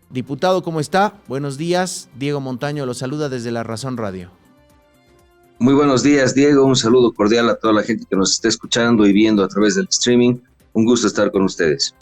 Diputado, ¿cómo está? Buenos días. Diego Montaño lo saluda desde La Razón Radio. Muy buenos días, Diego. Un saludo cordial a toda la gente que nos está escuchando y viendo a través del streaming. Un gusto estar con ustedes.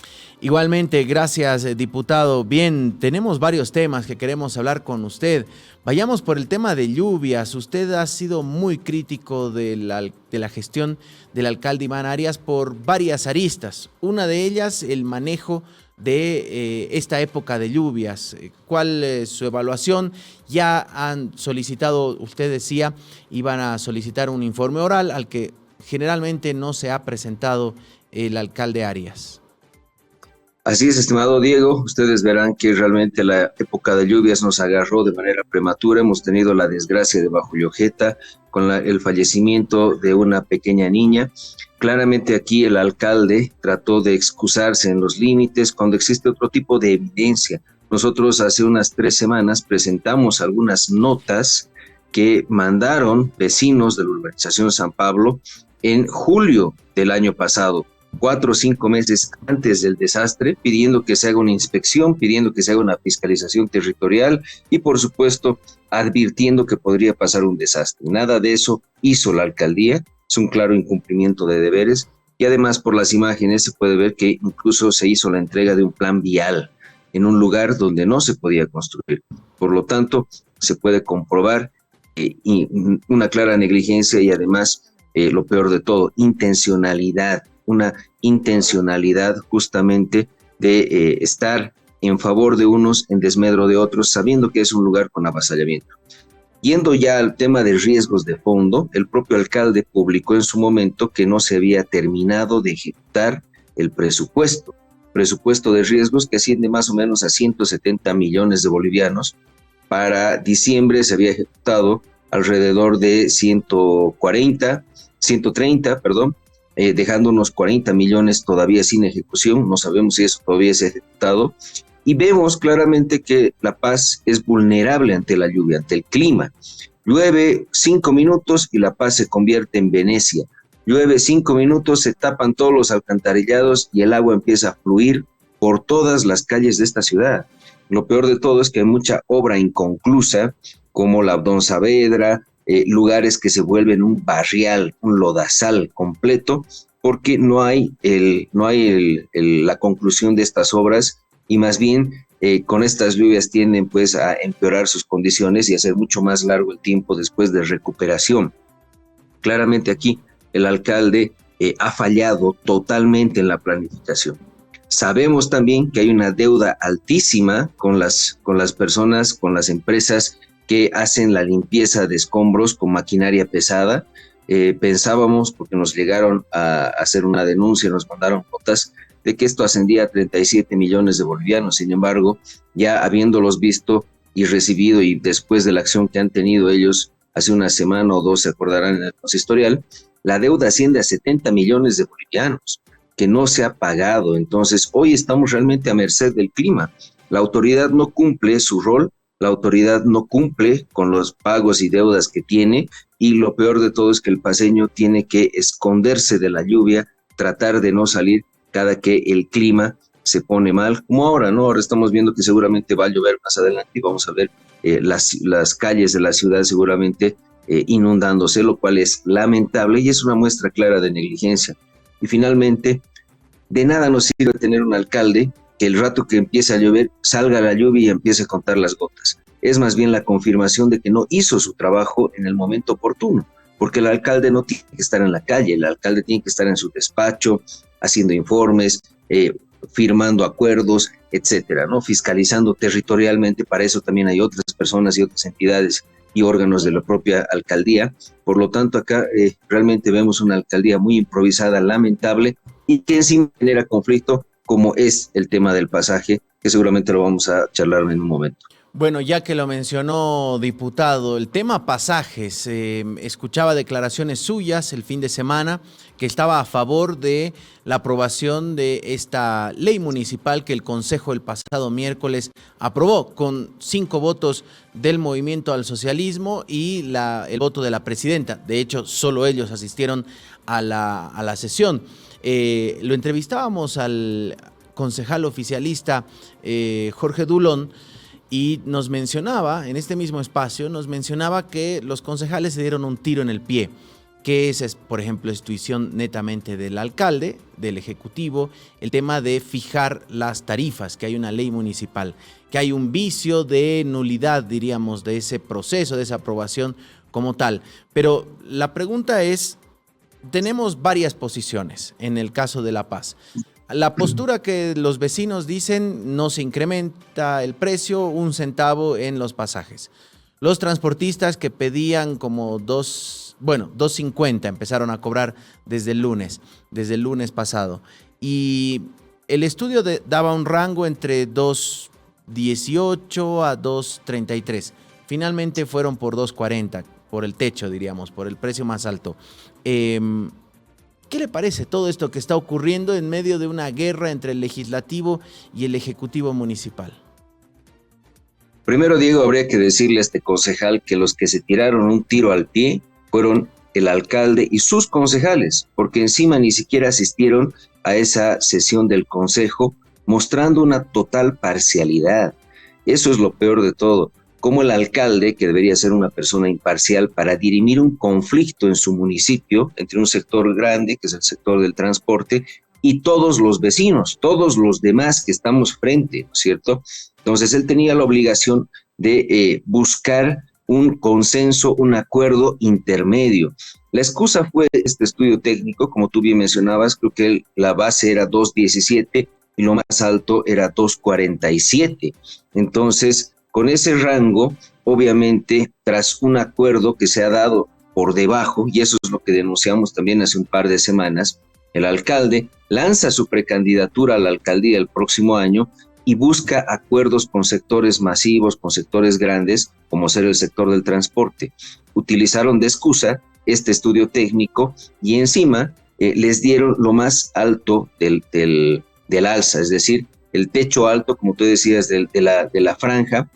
Igualmente, gracias, diputado. Bien, tenemos varios temas que queremos hablar con usted. Vayamos por el tema de lluvias. Usted ha sido muy crítico de la gestión del alcalde Iván Arias por varias aristas. Una de ellas, el manejo de esta época de lluvias. ¿Cuál es su evaluación? Ya han solicitado, usted decía, iban a solicitar un informe oral al que generalmente no se ha presentado el alcalde Arias. Así es, estimado Diego. Ustedes verán que realmente la época de lluvias nos agarró de manera prematura. Hemos tenido la desgracia de Bajo Llojeta con el fallecimiento de una pequeña niña. Claramente aquí el alcalde trató de excusarse en los límites cuando existe otro tipo de evidencia. Nosotros hace unas 3 semanas presentamos algunas notas que mandaron vecinos de la urbanización San Pablo en julio del año pasado, 4 o 5 meses antes del desastre, pidiendo que se haga una inspección, pidiendo que se haga una fiscalización territorial y, por supuesto, advirtiendo que podría pasar un desastre. Nada de eso hizo la alcaldía, es un claro incumplimiento de deberes y además por las imágenes se puede ver que incluso se hizo la entrega de un plan vial en un lugar donde no se podía construir. Por lo tanto, se puede comprobar una clara negligencia y además, lo peor de todo, una intencionalidad justamente de estar en favor de unos en desmedro de otros, sabiendo que es un lugar con avasallamiento. Yendo ya al tema de riesgos de fondo, el propio alcalde publicó en su momento que no se había terminado de ejecutar el presupuesto de riesgos que asciende más o menos a 170 millones de bolivianos. Para diciembre se había ejecutado alrededor de 130, dejando unos 40 millones todavía sin ejecución. No sabemos si eso todavía se ha ejecutado. Y vemos claramente que La Paz es vulnerable ante la lluvia, ante el clima. Llueve 5 minutos y La Paz se convierte en Venecia. Llueve 5 minutos, se tapan todos los alcantarillados y el agua empieza a fluir por todas las calles de esta ciudad. Lo peor de todo es que hay mucha obra inconclusa, como la Abdón Saavedra, lugares que se vuelven un barrial, un lodazal completo, porque no hay la conclusión de estas obras y más bien con estas lluvias tienden pues a empeorar sus condiciones y hacer mucho más largo el tiempo después de recuperación. Claramente aquí el alcalde ha fallado totalmente en la planificación. Sabemos también que hay una deuda altísima con las personas, con las empresas que hacen la limpieza de escombros con maquinaria pesada. Pensábamos, porque nos llegaron a hacer una denuncia, nos mandaron notas, de que esto ascendía a 37 millones de bolivianos. Sin embargo, ya habiéndolos visto y recibido y después de la acción que han tenido ellos hace una semana o dos, se acordarán en el consistorial, la deuda asciende a 70 millones de bolivianos, que no se ha pagado. Entonces, hoy estamos realmente a merced del clima. La autoridad no cumple su rol, la autoridad no cumple con los pagos y deudas que tiene, y lo peor de todo es que el paceño tiene que esconderse de la lluvia, tratar de no salir cada que el clima se pone mal, como ahora, ¿no? Ahora estamos viendo que seguramente va a llover más adelante y vamos a ver las calles de la ciudad seguramente inundándose, lo cual es lamentable y es una muestra clara de negligencia. Y finalmente, de nada nos sirve tener un alcalde que el rato que empiece a llover salga la lluvia y empiece a contar las gotas. Es más bien la confirmación de que no hizo su trabajo en el momento oportuno, porque el alcalde no tiene que estar en la calle, el alcalde tiene que estar en su despacho, haciendo informes, firmando acuerdos, etcétera, ¿no? Fiscalizando territorialmente. Para eso también hay otras personas y otras entidades y órganos de la propia alcaldía. Por lo tanto, acá realmente vemos una alcaldía muy improvisada, lamentable, y que encima genera conflicto, como es el tema del pasaje, que seguramente lo vamos a charlar en un momento. Bueno, ya que lo mencionó, diputado, el tema pasajes, escuchaba declaraciones suyas el fin de semana que estaba a favor de la aprobación de esta ley municipal que el Consejo el pasado miércoles aprobó con 5 votos del Movimiento al Socialismo y el voto de la presidenta. De hecho, solo ellos asistieron a la sesión. Lo entrevistábamos concejal oficialista Jorge Dulón, y nos mencionaba, en este mismo espacio, nos mencionaba que los concejales se dieron un tiro en el pie, que esa es, por ejemplo, institución netamente del alcalde, del ejecutivo, el tema de fijar las tarifas, que hay una ley municipal, que hay un vicio de nulidad, diríamos, de ese proceso, de esa aprobación como tal. Pero la pregunta es, tenemos varias posiciones en el caso de La Paz. La postura que los vecinos dicen, no se incrementa el precio, 1 centavo en los pasajes. Los transportistas que pedían como 2.50 empezaron a cobrar desde el lunes pasado. Y el estudio daba un rango entre 2.18 a 2.33. Finalmente fueron por 2.40, por el techo, diríamos, por el precio más alto. ¿Qué le parece todo esto que está ocurriendo en medio de una guerra entre el legislativo y el ejecutivo municipal? Primero, Diego, habría que decirle a este concejal que los que se tiraron un tiro al pie fueron el alcalde y sus concejales, porque encima ni siquiera asistieron a esa sesión del consejo, mostrando una total parcialidad. Eso es lo peor de todo. Como el alcalde, que debería ser una persona imparcial para dirimir un conflicto en su municipio entre un sector grande, que es el sector del transporte, y todos los vecinos, todos los demás que estamos frente, ¿no es cierto? Entonces él tenía la obligación de buscar un consenso, un acuerdo intermedio. La excusa fue este estudio técnico, como tú bien mencionabas, creo que la base era 2.17 y lo más alto era 2.47. Entonces, con ese rango, obviamente, tras un acuerdo que se ha dado por debajo, y eso es lo que denunciamos también hace un par de semanas, el alcalde lanza su precandidatura a la alcaldía el próximo año y busca acuerdos con sectores masivos, con sectores grandes, como ser el sector del transporte. Utilizaron de excusa este estudio técnico y encima les dieron lo más alto del alza, es decir, el techo alto, como tú decías, de la franja,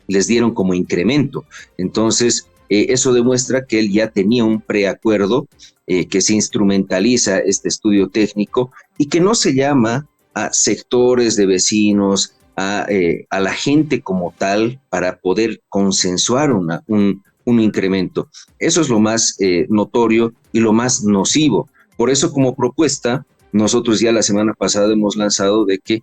les dieron como incremento. Entonces, eso demuestra que él ya tenía un preacuerdo, que se instrumentaliza este estudio técnico y que no se llama a sectores de vecinos, a la gente como tal, para poder consensuar un incremento. Eso es lo más notorio y lo más nocivo. Por eso, como propuesta, nosotros ya la semana pasada hemos lanzado de que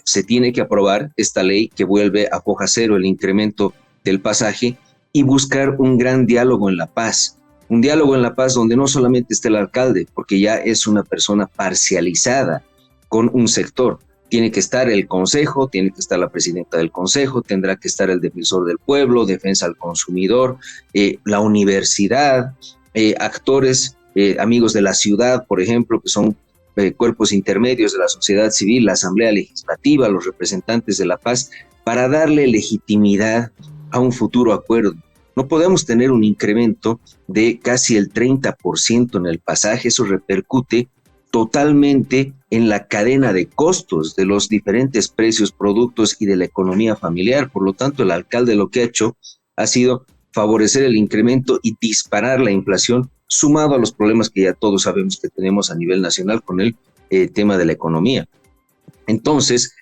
se tiene que aprobar esta ley que vuelve a foja cero el incremento del pasaje y buscar un gran diálogo en La Paz. Un diálogo en La Paz donde no solamente esté el alcalde, porque ya es una persona parcializada con un sector. Tiene que estar el consejo, tiene que estar la presidenta del consejo, tendrá que estar el defensor del pueblo, defensa al consumidor, la universidad, actores, amigos de la ciudad, por ejemplo, que son cuerpos intermedios de la sociedad civil, la Asamblea Legislativa, los representantes de La Paz, para darle legitimidad a un futuro acuerdo. No podemos tener un incremento de casi el 30% en el pasaje, eso repercute totalmente en la cadena de costos de los diferentes precios, productos y de la economía familiar. Por lo tanto, el alcalde lo que ha hecho ha sido favorecer el incremento y disparar la inflación, sumado a los problemas que ya todos sabemos que tenemos a nivel nacional con el tema de la economía. Entonces,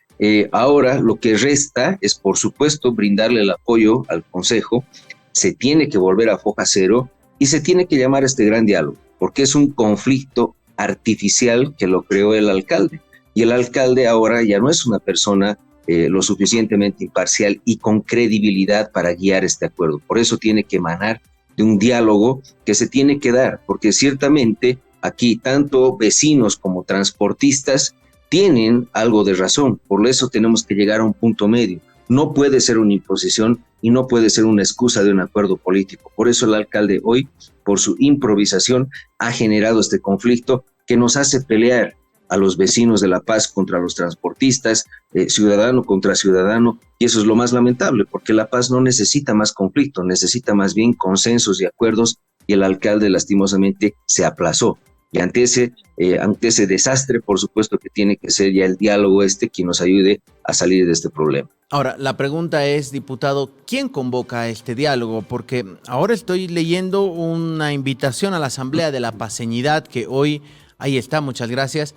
ahora lo que resta es, por supuesto, brindarle el apoyo al Consejo. Se tiene que volver a foja cero y se tiene que llamar a este gran diálogo, porque es un conflicto artificial que lo creó el alcalde. Y el alcalde ahora ya no es una persona lo suficientemente imparcial y con credibilidad para guiar este acuerdo. Por eso tiene que emanar de un diálogo que se tiene que dar, porque ciertamente aquí tanto vecinos como transportistas tienen algo de razón. Por eso tenemos que llegar a un punto medio. No puede ser una imposición y no puede ser una excusa de un acuerdo político. Por eso el alcalde hoy, por su improvisación, ha generado este conflicto que nos hace pelear a los vecinos de La Paz contra los transportistas, ciudadano contra ciudadano, y eso es lo más lamentable, porque La Paz no necesita más conflicto, necesita más bien consensos y acuerdos, y el alcalde lastimosamente se aplazó. Y ante ese desastre, por supuesto que tiene que ser ya el diálogo quien nos ayude a salir de este problema. Ahora, la pregunta es, diputado, ¿quién convoca a este diálogo? Porque ahora estoy leyendo una invitación a la Asamblea de la Paceñidad, que hoy, ahí está, muchas gracias,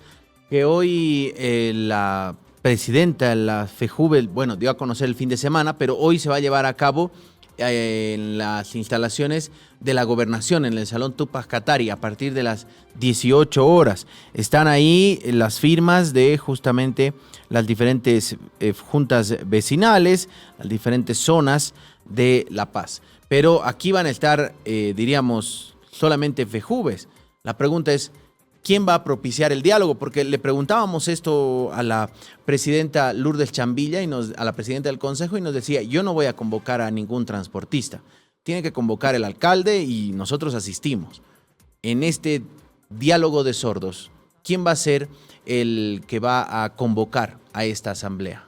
que hoy la presidenta, la FEJUVE, bueno, dio a conocer el fin de semana, pero hoy se va a llevar a cabo en las instalaciones de la gobernación, en el Salón Tupac Katari, a partir de las 18 horas. Están ahí las firmas de justamente las diferentes juntas vecinales, las diferentes zonas de La Paz. Pero aquí van a estar, diríamos, solamente FEJUVES. La pregunta es, ¿quién va a propiciar el diálogo? Porque le preguntábamos esto a la presidenta Lourdes Chambilla, a la presidenta del Consejo, y nos decía, yo no voy a convocar a ningún transportista. Tiene que convocar el alcalde y nosotros asistimos. En este diálogo de sordos, ¿quién va a ser el que va a convocar a esta asamblea?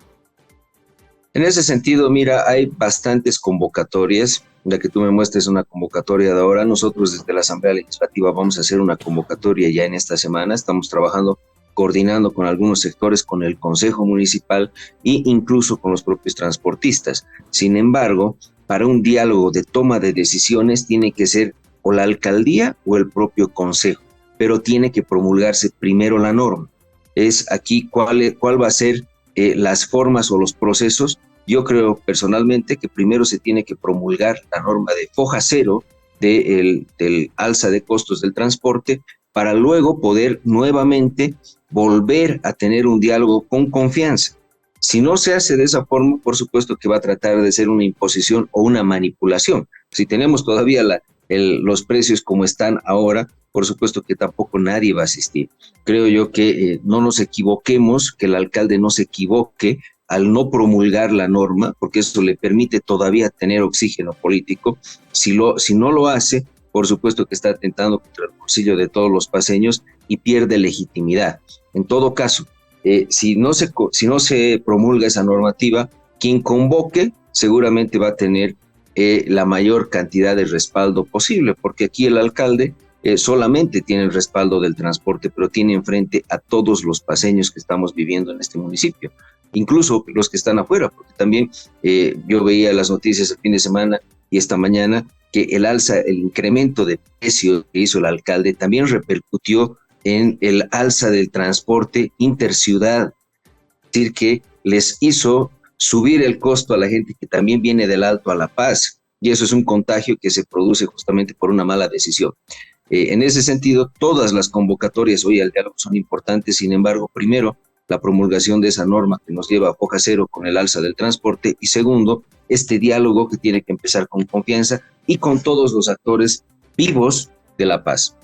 En ese sentido, mira, hay bastantes convocatorias. La que tú me muestres una convocatoria de ahora. Nosotros desde la Asamblea Legislativa vamos a hacer una convocatoria ya en esta semana. Estamos trabajando, coordinando con algunos sectores, con el Consejo Municipal e incluso con los propios transportistas. Sin embargo, para un diálogo de toma de decisiones tiene que ser o la alcaldía o el propio Consejo, pero tiene que promulgarse primero la norma. Es aquí cuál va a ser las formas o los procesos. Yo creo personalmente que primero se tiene que promulgar la norma de foja cero del alza de costos del transporte para luego poder nuevamente volver a tener un diálogo con confianza. Si no se hace de esa forma, por supuesto que va a tratar de ser una imposición o una manipulación. Si tenemos todavía los precios como están ahora, por supuesto que tampoco nadie va a asistir. Creo yo que no nos equivoquemos, que el alcalde no se equivoque al no promulgar la norma, porque eso le permite todavía tener oxígeno político. Si no lo hace, por supuesto que está atentando contra el bolsillo de todos los paceños y pierde legitimidad. En todo caso, si no se promulga esa normativa, quien convoque seguramente va a tener la mayor cantidad de respaldo posible, porque aquí el alcalde solamente tiene el respaldo del transporte, pero tiene enfrente a todos los paceños que estamos viviendo en este municipio, incluso los que están afuera, porque también yo veía las noticias el fin de semana y esta mañana que el incremento de precios que hizo el alcalde también repercutió en el alza del transporte interciudad, es decir, que les hizo subir el costo a la gente que también viene del Alto a La Paz, y eso es un contagio que se produce justamente por una mala decisión. En ese sentido, todas las convocatorias hoy al diálogo son importantes. Sin embargo, primero, la promulgación de esa norma que nos lleva a foja cero con el alza del transporte, y segundo, este diálogo que tiene que empezar con confianza y con todos los actores vivos de La Paz.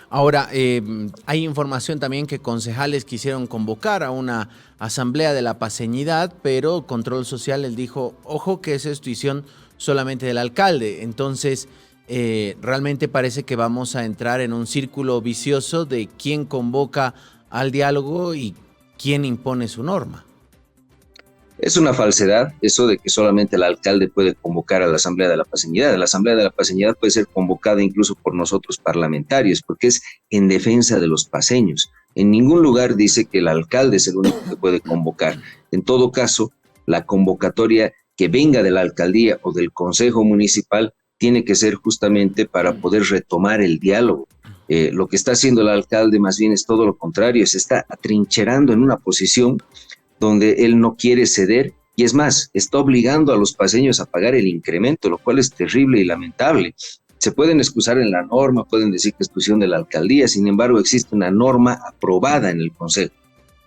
Ahora, hay información también que concejales quisieron convocar a una asamblea de la paceñidad, pero Control Social les dijo, ojo que esa es decisión solamente del alcalde. Entonces, realmente parece que vamos a entrar en un círculo vicioso de quién convoca al diálogo y quién impone su norma. Es una falsedad eso de que solamente el alcalde puede convocar a la Asamblea de la Paceñidad. La Asamblea de la Paceñidad puede ser convocada incluso por nosotros parlamentarios, porque es en defensa de los paceños. En ningún lugar dice que el alcalde es el único que puede convocar. En todo caso, la convocatoria que venga de la alcaldía o del Consejo Municipal tiene que ser justamente para poder retomar el diálogo. Lo que está haciendo el alcalde más bien es todo lo contrario, se está atrincherando en una posición donde él no quiere ceder, y es más, está obligando a los paceños a pagar el incremento, lo cual es terrible y lamentable. Se pueden excusar en la norma, pueden decir que es cuestión de la alcaldía, sin embargo existe una norma aprobada en el Consejo,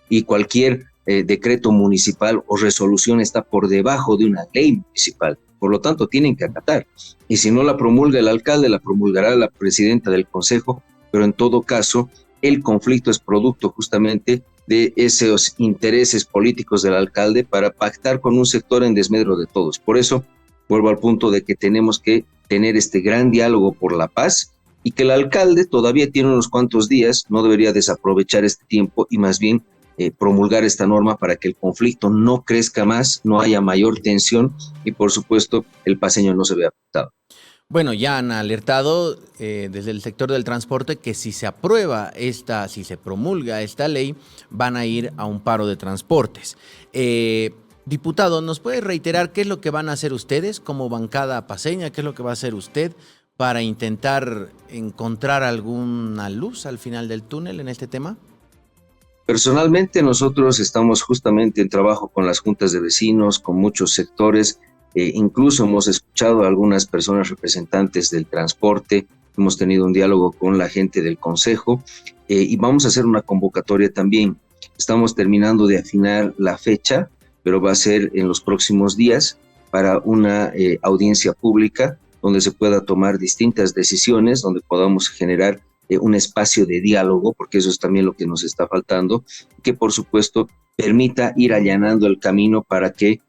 y cualquier decreto municipal o resolución está por debajo de una ley municipal, por lo tanto tienen que acatar, y si no la promulga el alcalde, la promulgará la presidenta del Consejo, pero en todo caso, el conflicto es producto justamente de esos intereses políticos del alcalde para pactar con un sector en desmedro de todos. Por eso, vuelvo al punto de que tenemos que tener este gran diálogo por la paz, y que el alcalde todavía tiene unos cuantos días, no debería desaprovechar este tiempo y más bien promulgar esta norma para que el conflicto no crezca más, no haya mayor tensión y por supuesto el paceño no se vea afectado. Bueno, ya han alertado desde el sector del transporte que si se aprueba si se promulga esta ley, van a ir a un paro de transportes. Diputado, ¿nos puede reiterar qué es lo que van a hacer ustedes como bancada paceña? ¿Qué es lo que va a hacer usted para intentar encontrar alguna luz al final del túnel en este tema? Personalmente, nosotros estamos justamente en trabajo con las juntas de vecinos, con muchos sectores, incluso hemos escuchado a algunas personas representantes del transporte, hemos tenido un diálogo con la gente del consejo y vamos a hacer una convocatoria también. Estamos terminando de afinar la fecha, pero va a ser en los próximos días para una audiencia pública donde se pueda tomar distintas decisiones, donde podamos generar un espacio de diálogo, porque eso es también lo que nos está faltando, que por supuesto permita ir allanando el camino para que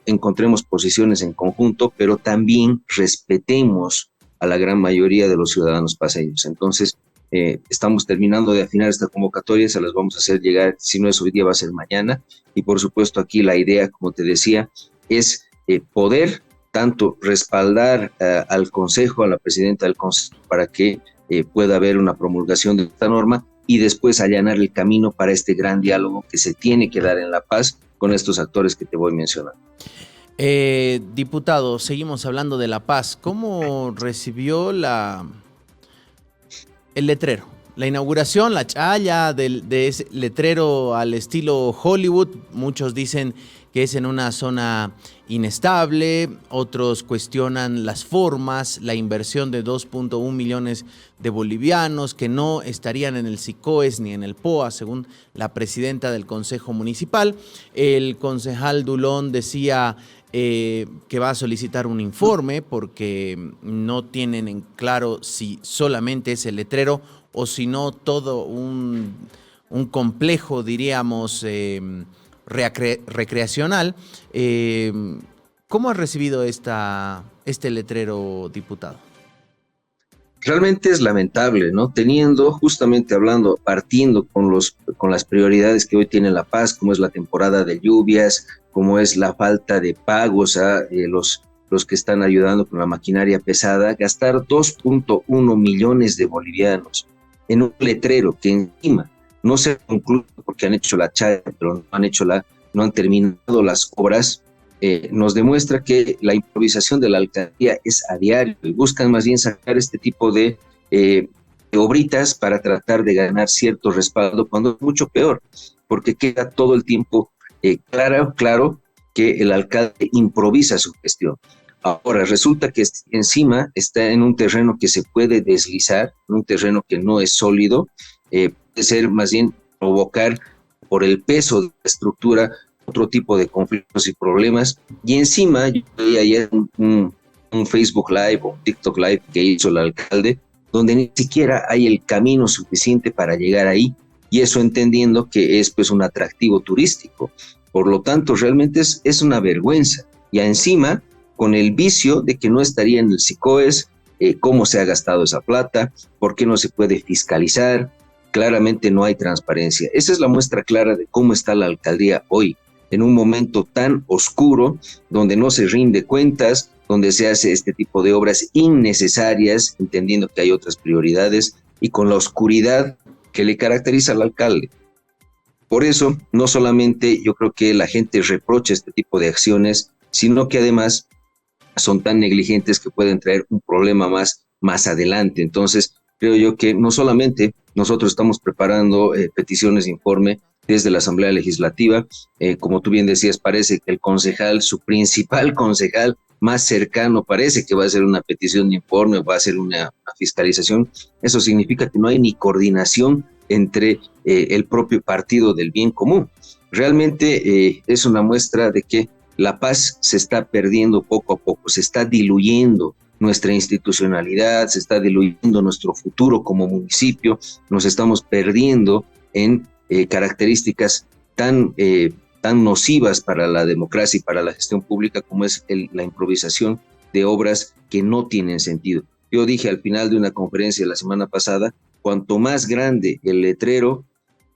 encontremos posiciones en conjunto, pero también respetemos a la gran mayoría de los ciudadanos paseños. Entonces, estamos terminando de afinar esta convocatoria, se las vamos a hacer llegar, si no es hoy día va a ser mañana, y por supuesto aquí la idea, como te decía, es poder tanto respaldar al Consejo, a la presidenta del Consejo, para que pueda haber una promulgación de esta norma y después allanar el camino para este gran diálogo que se tiene que dar en La Paz con estos actores que te voy mencionando. Diputado, seguimos hablando de La Paz. ¿Cómo recibió el letrero? La inauguración, la chaya de ese letrero al estilo Hollywood. Muchos dicen que es en una zona inestable, otros cuestionan las formas, la inversión de 2.1 millones de bolivianos que no estarían en el SICOES ni en el POA, según la presidenta del Consejo Municipal. El concejal Dulón decía que va a solicitar un informe porque no tienen en claro si solamente es el letrero o si no todo un complejo, diríamos, recreacional. ¿Cómo ha recibido este letrero, diputado? Realmente es lamentable, ¿no? Teniendo, justamente hablando, partiendo con las prioridades que hoy tiene La Paz, como es la temporada de lluvias, como es la falta de pagos a los que están ayudando con la maquinaria pesada, gastar 2.1 millones de bolivianos en un letrero que encima no se concluye porque han hecho la chaya, pero no han terminado las obras, nos demuestra que la improvisación de la alcaldía es a diario y buscan más bien sacar este tipo de obritas para tratar de ganar cierto respaldo, cuando es mucho peor, porque queda todo el tiempo claro que el alcalde improvisa su gestión. Ahora, resulta que encima está en un terreno que se puede deslizar, un terreno que no es sólido, puede ser más bien provocar por el peso de la estructura otro tipo de conflictos y problemas. Y encima, yo veía ayer un Facebook Live o un TikTok Live que hizo el alcalde, donde ni siquiera hay el camino suficiente para llegar ahí, y eso entendiendo que es pues un atractivo turístico. Por lo tanto, realmente es una vergüenza. Y encima, con el vicio de que no estaría en el SICOES, cómo se ha gastado esa plata, por qué no se puede fiscalizar, claramente no hay transparencia. Esa es la muestra clara de cómo está la alcaldía hoy, en un momento tan oscuro, donde no se rinde cuentas, donde se hace este tipo de obras innecesarias, entendiendo que hay otras prioridades, y con la oscuridad que le caracteriza al alcalde. Por eso, no solamente yo creo que la gente reprocha este tipo de acciones, sino que además son tan negligentes que pueden traer un problema más adelante. Entonces, creo yo que no solamente nosotros estamos preparando peticiones de informe desde la Asamblea Legislativa, como tú bien decías, parece que el concejal, su principal concejal más cercano, parece que va a hacer una petición de informe, va a hacer una fiscalización. Eso significa que no hay ni coordinación entre el propio partido del bien común. Realmente es una muestra de que La Paz se está perdiendo poco a poco, se está diluyendo nuestra institucionalidad, se está diluyendo nuestro futuro como municipio, nos estamos perdiendo en características tan nocivas para la democracia y para la gestión pública como es la improvisación de obras que no tienen sentido. Yo dije al final de una conferencia la semana pasada, cuanto más grande el letrero,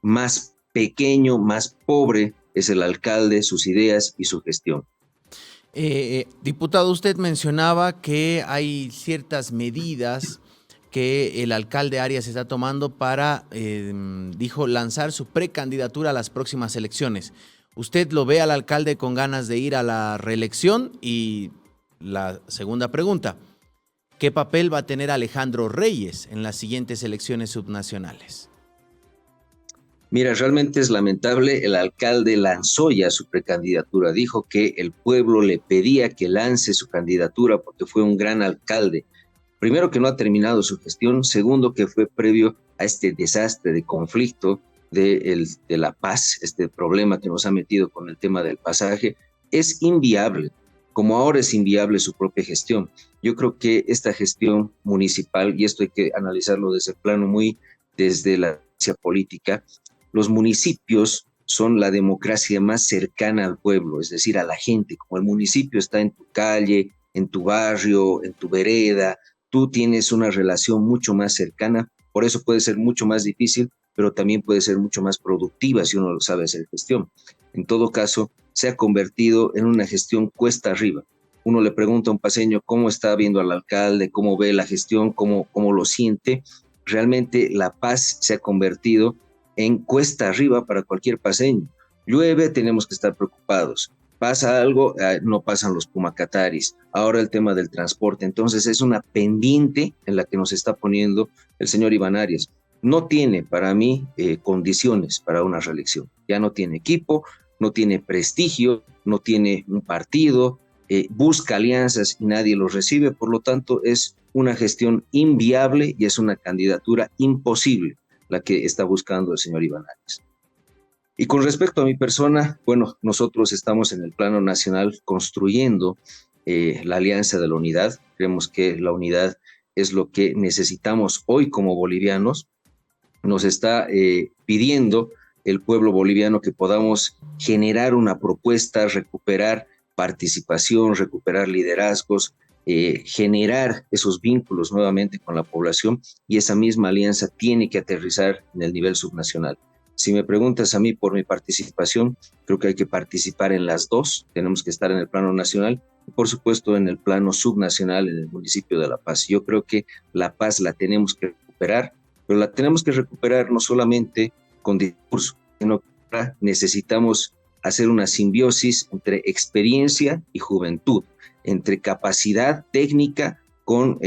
más pequeño, más pobre es el alcalde, sus ideas y su gestión. Diputado, usted mencionaba que hay ciertas medidas que el alcalde Arias está tomando para, dijo, lanzar su precandidatura a las próximas elecciones. ¿Usted lo ve al alcalde con ganas de ir a la reelección? Y la segunda pregunta, ¿qué papel va a tener Alejandro Reyes en las siguientes elecciones subnacionales? Mira, realmente es lamentable. El alcalde lanzó ya su precandidatura. Dijo que el pueblo le pedía que lance su candidatura porque fue un gran alcalde. Primero, que no ha terminado su gestión. Segundo, que fue previo a este desastre de conflicto de La Paz, este problema que nos ha metido con el tema del pasaje. Es inviable, como ahora es inviable su propia gestión. Yo creo que esta gestión municipal, y esto hay que analizarlo desde el plano muy desde la ciencia política, los municipios son la democracia más cercana al pueblo, es decir, a la gente. Como el municipio está en tu calle, en tu barrio, en tu vereda, tú tienes una relación mucho más cercana, por eso puede ser mucho más difícil, pero también puede ser mucho más productiva si uno lo sabe hacer gestión. En todo caso, se ha convertido en una gestión cuesta arriba. Uno le pregunta a un paseño cómo está viendo al alcalde, cómo ve la gestión, cómo lo siente. Realmente La Paz se ha convertido en cuesta arriba para cualquier paseño. Llueve, tenemos que estar preocupados. Pasa algo, no pasan los pumacataris. Ahora el tema del transporte. Entonces es una pendiente en la que nos está poniendo el señor Iván Arias. No tiene para mí condiciones para una reelección. Ya no tiene equipo, no tiene prestigio, no tiene un partido, busca alianzas y nadie los recibe. Por lo tanto, es una gestión inviable y es una candidatura imposible la que está buscando el señor Iván Arias. Y con respecto a mi persona, bueno, nosotros estamos en el plano nacional construyendo la Alianza de la Unidad. Creemos que la unidad es lo que necesitamos hoy como bolivianos. Nos está pidiendo el pueblo boliviano que podamos generar una propuesta, recuperar participación, recuperar liderazgos, generar esos vínculos nuevamente con la población, y esa misma alianza tiene que aterrizar en el nivel subnacional. Si me preguntas a mí por mi participación, creo que hay que participar en las dos. Tenemos que estar en el plano nacional y, por supuesto, en el plano subnacional, en el municipio de La Paz. Yo creo que La Paz la tenemos que recuperar, pero la tenemos que recuperar no solamente con discurso, sino que necesitamos hacer una simbiosis entre experiencia y juventud, entre capacidad técnica con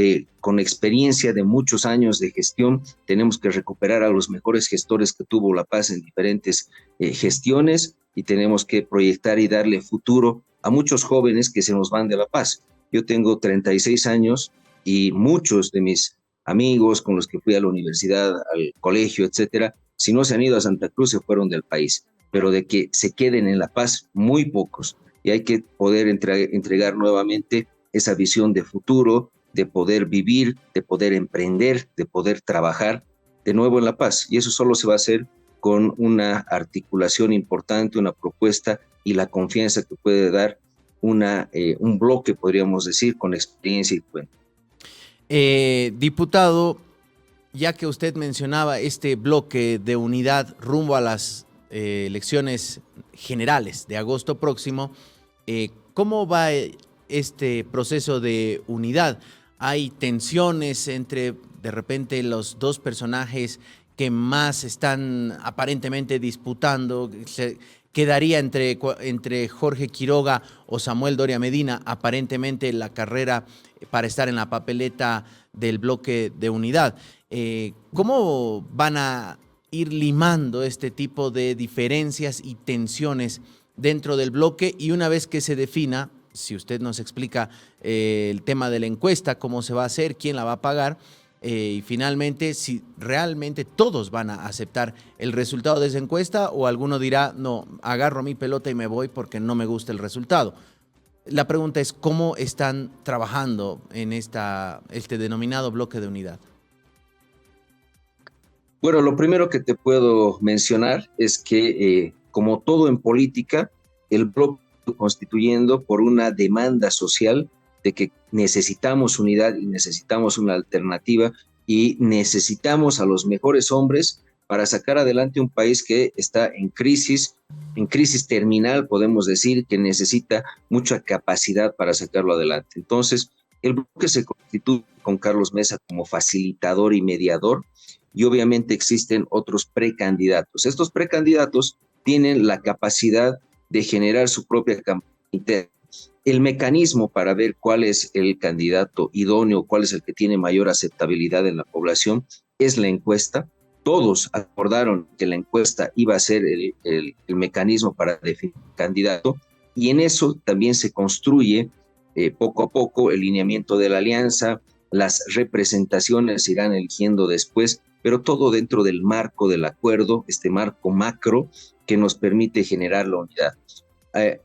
experiencia de muchos años de gestión. Tenemos que recuperar a los mejores gestores que tuvo La Paz en diferentes gestiones, y tenemos que proyectar y darle futuro a muchos jóvenes que se nos van de La Paz. Yo tengo 36 años y muchos de mis amigos con los que fui a la universidad, al colegio, etcétera, si no se han ido a Santa Cruz, se fueron del país, pero de que se queden en La Paz, muy pocos. Y hay que poder entregar nuevamente esa visión de futuro, de poder vivir, de poder emprender, de poder trabajar de nuevo en La Paz. Y eso solo se va a hacer con una articulación importante, una propuesta y la confianza que puede dar un bloque, podríamos decir, con experiencia y cuenta. Diputado, ya que usted mencionaba este bloque de unidad rumbo a las elecciones generales de agosto próximo, ¿cómo va este proceso de unidad? ¿Hay tensiones entre, de repente, los dos personajes que más están aparentemente disputando? ¿Quedaría entre Jorge Quiroga o Samuel Doria Medina aparentemente la carrera para estar en la papeleta del bloque de unidad? ¿Cómo van a ir limando este tipo de diferencias y tensiones dentro del bloque? Y una vez que se defina, si usted nos explica el tema de la encuesta, cómo se va a hacer, quién la va a pagar, y finalmente si realmente todos van a aceptar el resultado de esa encuesta, o alguno dirá, no, agarro mi pelota y me voy porque no me gusta el resultado. La pregunta es, ¿cómo están trabajando en este denominado bloque de unidad? Bueno, lo primero que te puedo mencionar es que, como todo en política, el bloque está constituyendo por una demanda social de que necesitamos unidad y necesitamos una alternativa y necesitamos a los mejores hombres para sacar adelante un país que está en crisis terminal, podemos decir, que necesita mucha capacidad para sacarlo adelante. Entonces, el bloque se constituye con Carlos Mesa como facilitador y mediador, y obviamente existen otros precandidatos. Estos precandidatos tienen la capacidad de generar su propia campaña interna. El mecanismo para ver cuál es el candidato idóneo, cuál es el que tiene mayor aceptabilidad en la población, es la encuesta. todos acordaron que la encuesta iba a ser el mecanismo para definir candidato, y en eso también se construye poco a poco el lineamiento de la alianza, las representaciones se irán eligiendo después, pero todo dentro del marco del acuerdo, este marco macro que nos permite generar la unidad. Ha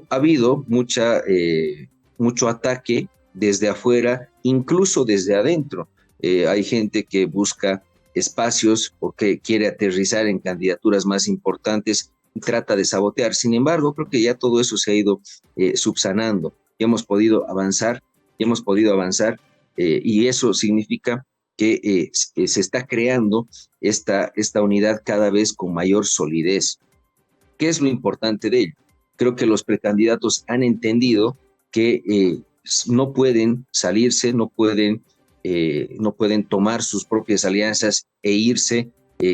habido mucho ataque desde afuera, incluso desde adentro. Hay gente que busca espacios o que quiere aterrizar en candidaturas más importantes y trata de sabotear. Sin embargo, creo que ya todo eso se ha ido subsanando. Ya hemos podido avanzar, y eso significa que se está creando esta unidad cada vez con mayor solidez. ¿Qué es lo importante de ello? Creo que los precandidatos han entendido que no pueden salirse, no pueden tomar sus propias alianzas e irse.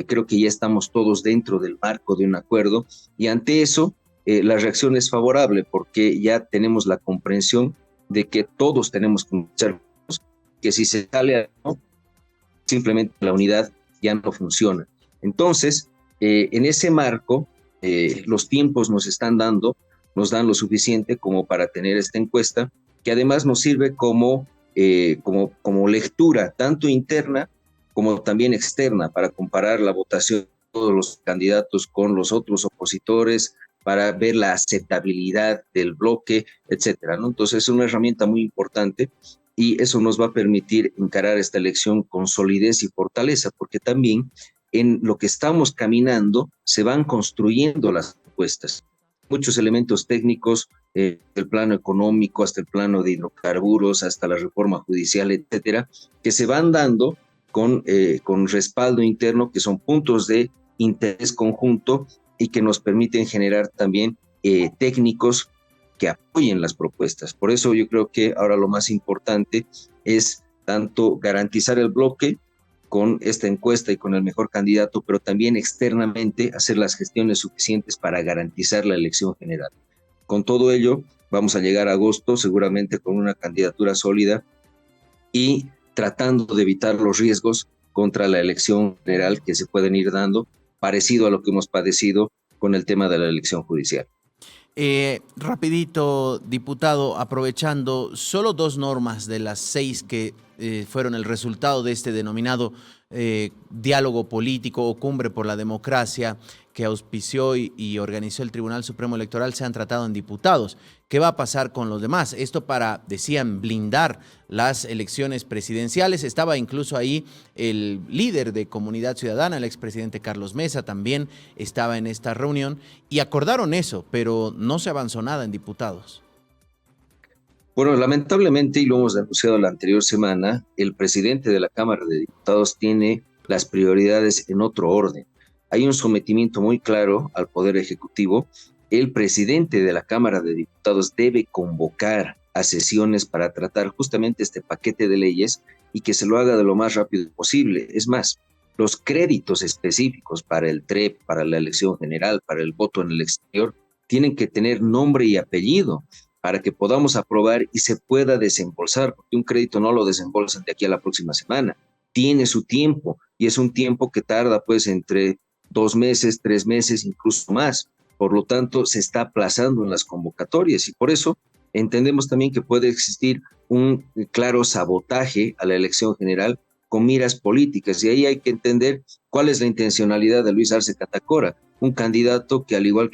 Creo que ya estamos todos dentro del marco de un acuerdo, y ante eso la reacción es favorable porque ya tenemos la comprensión de que todos tenemos que luchar, que si se sale no, simplemente la unidad ya no funciona. Entonces, en ese marco, los tiempos nos dan lo suficiente como para tener esta encuesta, que además nos sirve como lectura, tanto interna como también externa, para comparar la votación de todos los candidatos con los otros opositores, para ver la aceptabilidad del bloque, etcétera, ¿no? Entonces es una herramienta muy importante, y eso nos va a permitir encarar esta elección con solidez y fortaleza, porque también en lo que estamos caminando se van construyendo las propuestas. Muchos elementos técnicos, del plano económico hasta el plano de hidrocarburos, hasta la reforma judicial, etcétera, que se van dando con respaldo interno, que son puntos de interés conjunto y que nos permiten generar también técnicos que apoyen las propuestas. Por eso yo creo que ahora lo más importante es tanto garantizar el bloque con esta encuesta y con el mejor candidato, pero también externamente hacer las gestiones suficientes para garantizar la elección general. Con todo ello, vamos a llegar a agosto seguramente con una candidatura sólida y tratando de evitar los riesgos contra la elección general que se pueden ir dando, parecido a lo que hemos padecido con el tema de la elección judicial. Rapidito, diputado, aprovechando, solo 2 normas de las 6 que fueron el resultado de este denominado diálogo político o cumbre por la democracia que auspició y organizó el Tribunal Supremo Electoral se han tratado en diputados. ¿Qué va a pasar con los demás? Esto para, decían, blindar las elecciones presidenciales. Estaba incluso ahí el líder de Comunidad Ciudadana, el expresidente Carlos Mesa, también estaba en esta reunión y acordaron eso, pero no se avanzó nada en diputados. Bueno, lamentablemente, y lo hemos denunciado la anterior semana, el presidente de la Cámara de Diputados tiene las prioridades en otro orden. Hay un sometimiento muy claro al Poder Ejecutivo. El presidente de la Cámara de Diputados debe convocar a sesiones para tratar justamente este paquete de leyes y que se lo haga de lo más rápido posible. Es más, los créditos específicos para el TREP, para la elección general, para el voto en el exterior, tienen que tener nombre y apellido para que podamos aprobar y se pueda desembolsar, porque un crédito no lo desembolsan de aquí a la próxima semana. Tiene su tiempo, y es un tiempo que tarda pues entre 2 meses, 3 meses, incluso más. Por lo tanto, se está aplazando en las convocatorias, y por eso entendemos también que puede existir un claro sabotaje a la elección general con miras políticas, y ahí hay que entender cuál es la intencionalidad de Luis Arce Catacora, un candidato que al igual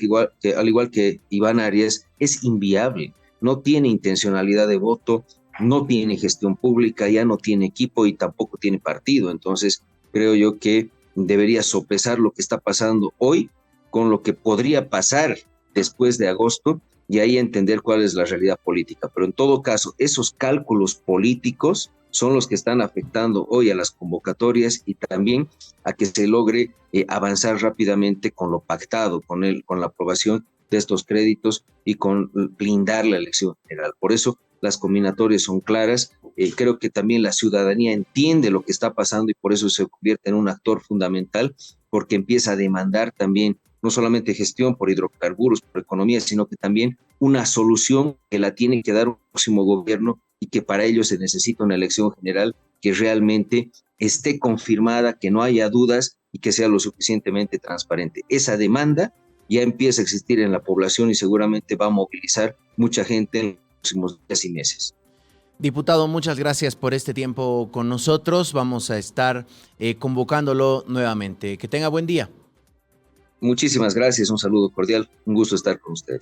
que Iván Arias es inviable, no tiene intencionalidad de voto, no tiene gestión pública, ya no tiene equipo y tampoco tiene partido. Entonces creo yo que debería sopesar lo que está pasando hoy con lo que podría pasar después de agosto, y ahí entender cuál es la realidad política. Pero en todo caso, esos cálculos políticos son los que están afectando hoy a las convocatorias y también a que se logre avanzar rápidamente con lo pactado, con la aprobación de estos créditos y con blindar la elección general. Por eso las combinatorias son claras. Creo que también la ciudadanía entiende lo que está pasando y por eso se convierte en un actor fundamental, porque empieza a demandar también no solamente gestión por hidrocarburos, por economía, sino que también una solución que la tiene que dar un próximo gobierno y que para ello se necesita una elección general que realmente esté confirmada, que no haya dudas y que sea lo suficientemente transparente. Esa demanda ya empieza a existir en la población y seguramente va a movilizar mucha gente en los próximos días y meses. Diputado, muchas gracias por este tiempo con nosotros. Vamos a estar convocándolo nuevamente. Que tenga buen día. Muchísimas gracias, un saludo cordial, un gusto estar con ustedes.